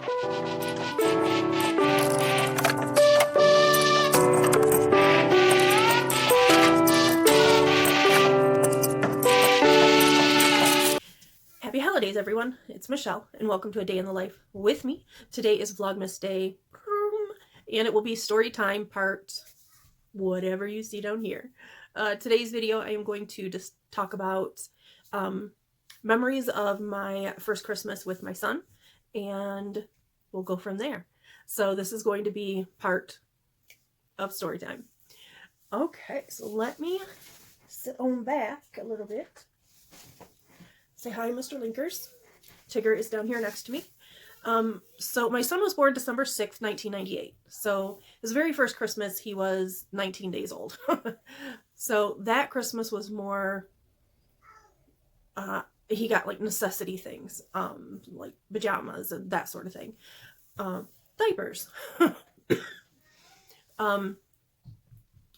Happy holidays, everyone. It's Michelle, and welcome to A Day in the Life with me. Today is Vlogmas Day, and it will be story time part whatever you see down here. Today's video, I am going to just talk about memories of my first Christmas with my son, and we'll go from there. So this is going to be part of story time. Okay, so let me sit on back a little bit. Say hi, Mr. Linkers. Tigger is down here next to me. So my son was born December 6th, 1998. So his very first Christmas, he was 19 days old. So that Christmas was more, he got like necessity things, like pajamas and that sort of thing. Diapers. And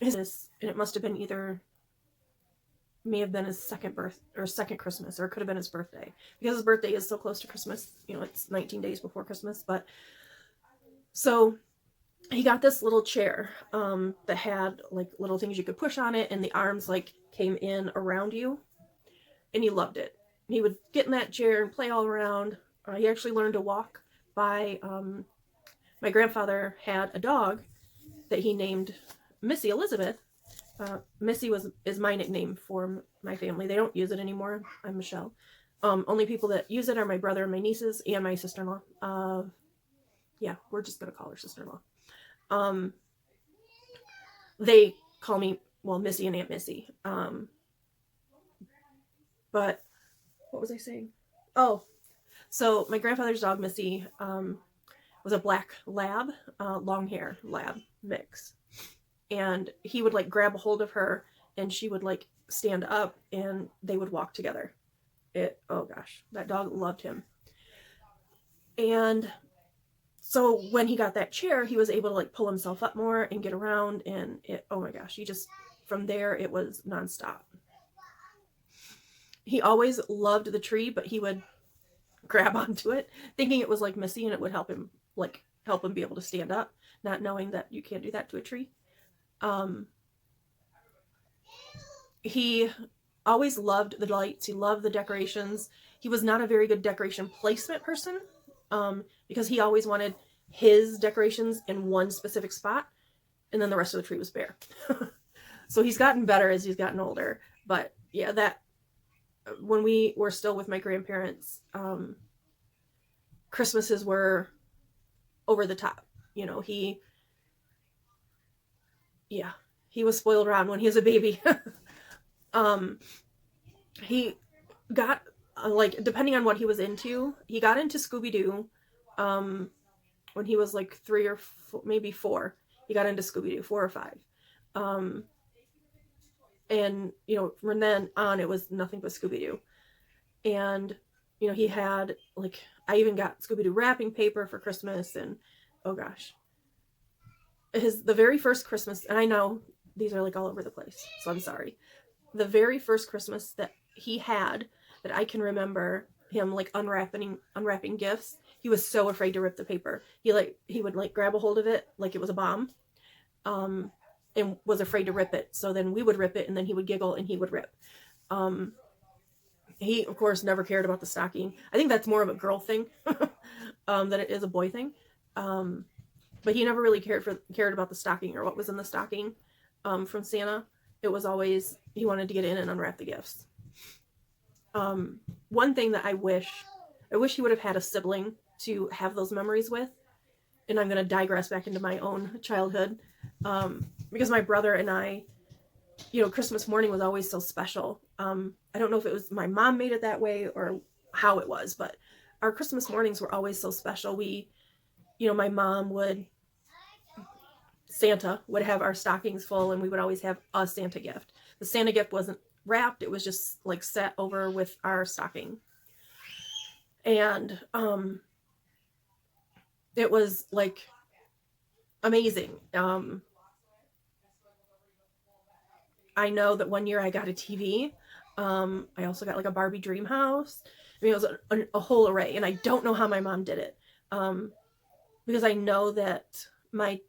it must have been may have been his second Christmas, or it could have been his birthday, because his birthday is so close to Christmas. You know, it's 19 days before Christmas. But so he got this little chair that had like little things you could push on it, and the arms like came in around you, and he loved it. He would get in that chair and play all around. He actually learned to walk by my grandfather had a dog that he named Missy Elizabeth. Missy is my nickname for my family. They don't use it anymore. I'm Michelle. Only people that use it are my brother and my nieces and my sister-in-law. Yeah, we're just gonna call her sister-in-law. They call me, well, Missy and Aunt Missy. But what was I saying? Oh, so my grandfather's dog Missy was a black lab, long hair lab mix. And he would like grab a hold of her, and she would like stand up, and they would walk together. Oh gosh, that dog loved him. And so when he got that chair, he was able to like pull himself up more and get around, and oh my gosh, from there it was nonstop. He always loved the tree, but he would grab onto it thinking it was like Missy, and it would help him be able to stand up, not knowing that you can't do that to a tree. He always loved the lights. He loved the decorations. He was not a very good decoration placement person, because he always wanted his decorations in one specific spot, and then the rest of the tree was bare. So he's gotten better as he's gotten older. But yeah, that when we were still with my grandparents, Christmases were over the top. You know, he was spoiled around when he was a baby. He got, like, depending on what he was into, he got into Scooby-Doo when he was like 3 or maybe 4. He got into Scooby-Doo, 4 or 5. And, you know, from then on, it was nothing but Scooby-Doo. And, you know, he had, like, I even got Scooby-Doo wrapping paper for Christmas, and, oh gosh. The very first Christmas, and I know these are like all over the place, so I'm sorry. The very first Christmas that he had, that I can remember him like unwrapping gifts, he was so afraid to rip the paper. He would like grab a hold of it like it was a bomb, and was afraid to rip it. So then we would rip it, and then he would giggle and he would rip. He of course never cared about the stocking. I think that's more of a girl thing than it is a boy thing. But he never really cared about the stocking or what was in the stocking from Santa. It was always, he wanted to get in and unwrap the gifts. One thing that I wish he would have had a sibling to have those memories with. And I'm going to digress back into my own childhood. Because my brother and I, you know, Christmas morning was always so special. I don't know if it was my mom made it that way or how it was, but our Christmas mornings were always so special. You know, my mom Santa would have our stockings full, and we would always have a Santa gift. The Santa gift wasn't wrapped. It was just like set over with our stocking. And it was like amazing. I know that one year I got a TV. I also got like a Barbie dream house. I mean, it was a whole array, and I don't know how my mom did it. because I know that my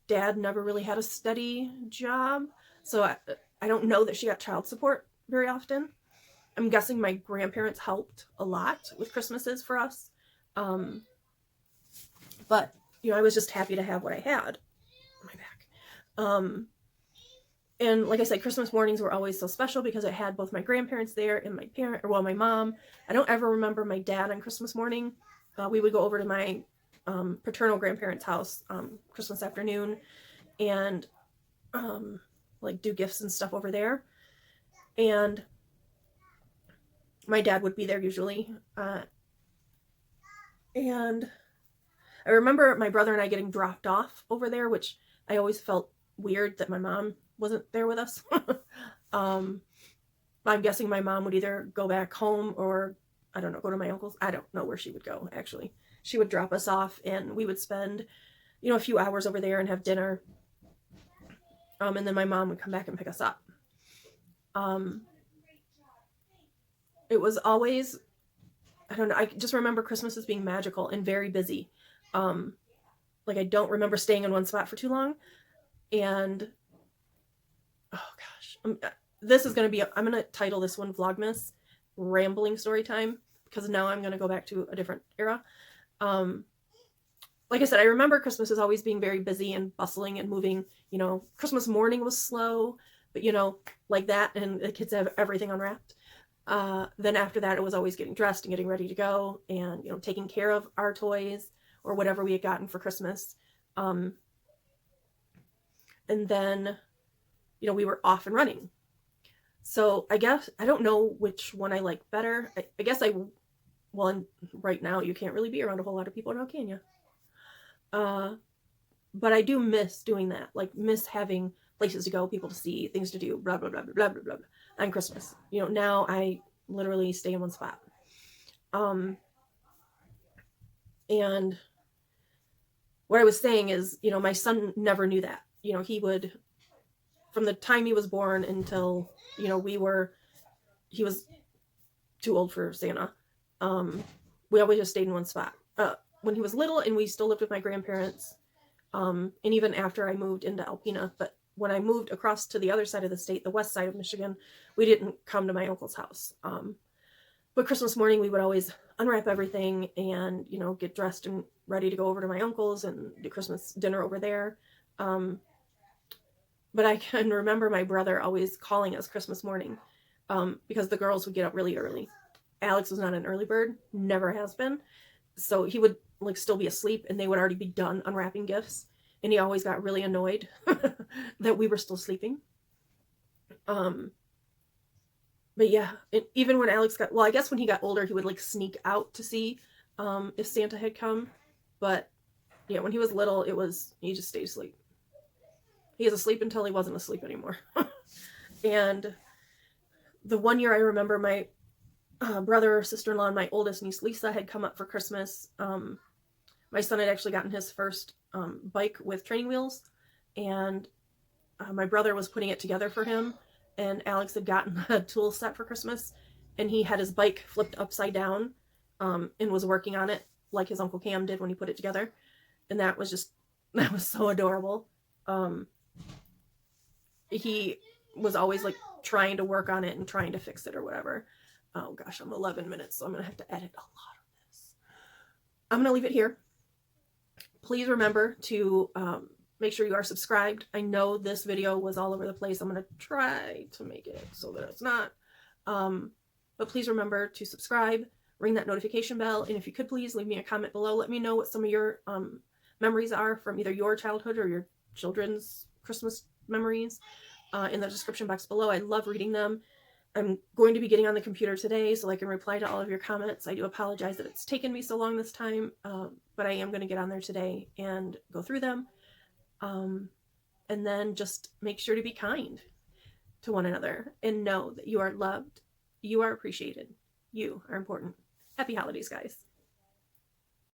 dad never really had a steady job, so I don't know that she got child support very often. I'm guessing my grandparents helped a lot with Christmases for us. But, you know, I was just happy to have what I had. My back. And like I said, Christmas mornings were always so special because I had both my grandparents there and my mom. I don't ever remember my dad on Christmas morning. We would go over to my paternal grandparents' house Christmas afternoon and like do gifts and stuff over there. And my dad would be there usually. And I remember my brother and I getting dropped off over there, which I always felt weird that my mom wasn't there with us. I'm guessing my mom would either go back home or, I don't know, go to my uncle's. I don't know where she would go, actually. She would drop us off and we would spend, you know, a few hours over there and have dinner. And then my mom would come back and pick us up. It was always, I don't know, I just remember Christmas as being magical and very busy. Like I don't remember staying in one spot for too long. And oh gosh, this is going to be, I'm going to title this one Vlogmas Rambling Story Time, because now I'm going to go back to a different era. Like I said, I remember Christmas as always being very busy and bustling and moving. You know, Christmas morning was slow, but you know, like that, and the kids have everything unwrapped. Then after that, it was always getting dressed and getting ready to go and, you know, taking care of our toys or whatever we had gotten for Christmas. And then, you know, we were off and running. So I guess, I don't know which one I like better. I guess well, right now you can't really be around a whole lot of people now, can you? But I do miss doing that. Like, miss having places to go, people to see, things to do, blah, blah, blah, blah, blah, blah, blah, on Christmas. You know, now I literally stay in one spot. And what I was saying is, you know, my son never knew that. You know, he would, from the time he was born until, you know, he was too old for Santa. We always just stayed in one spot. When he was little and we still lived with my grandparents, and even after I moved into Alpena, but when I moved across to the other side of the state, the west side of Michigan, we didn't come to my uncle's house. But Christmas morning, we would always unwrap everything and, you know, get dressed and ready to go over to my uncle's and do Christmas dinner over there. But I can remember my brother always calling us Christmas morning, because the girls would get up really early. Alex was not an early bird, never has been. So he would like still be asleep and they would already be done unwrapping gifts. And he always got really annoyed that we were still sleeping. But yeah, even when Alex got, well, I guess when he got older, he would like sneak out to see if Santa had come. But yeah, when he was little, he just stayed asleep. He was asleep until he wasn't asleep anymore. And the one year I remember my brother, sister-in-law, and my oldest niece, Lisa, had come up for Christmas. My son had actually gotten his first bike with training wheels, and my brother was putting it together for him, and Alex had gotten a tool set for Christmas, and he had his bike flipped upside down and was working on it like his Uncle Cam did when he put it together, and that was so adorable. He was always like trying to work on it and trying to fix it or whatever. Oh gosh, I'm 11 minutes, so I'm going to have to edit a lot of this. I'm going to leave it here. Please remember to make sure you are subscribed. I know this video was all over the place. I'm going to try to make it so that it's not. But please remember to subscribe, ring that notification bell, and if you could please leave me a comment below. Let me know what some of your memories are from either your childhood or your children's Christmas memories in the description box below. I love reading them. I'm going to be getting on the computer today so I can reply to all of your comments. I do apologize that it's taken me so long this time, but I am going to get on there today and go through them. And then just make sure to be kind to one another and know that you are loved, you are appreciated, you are important. Happy holidays, guys.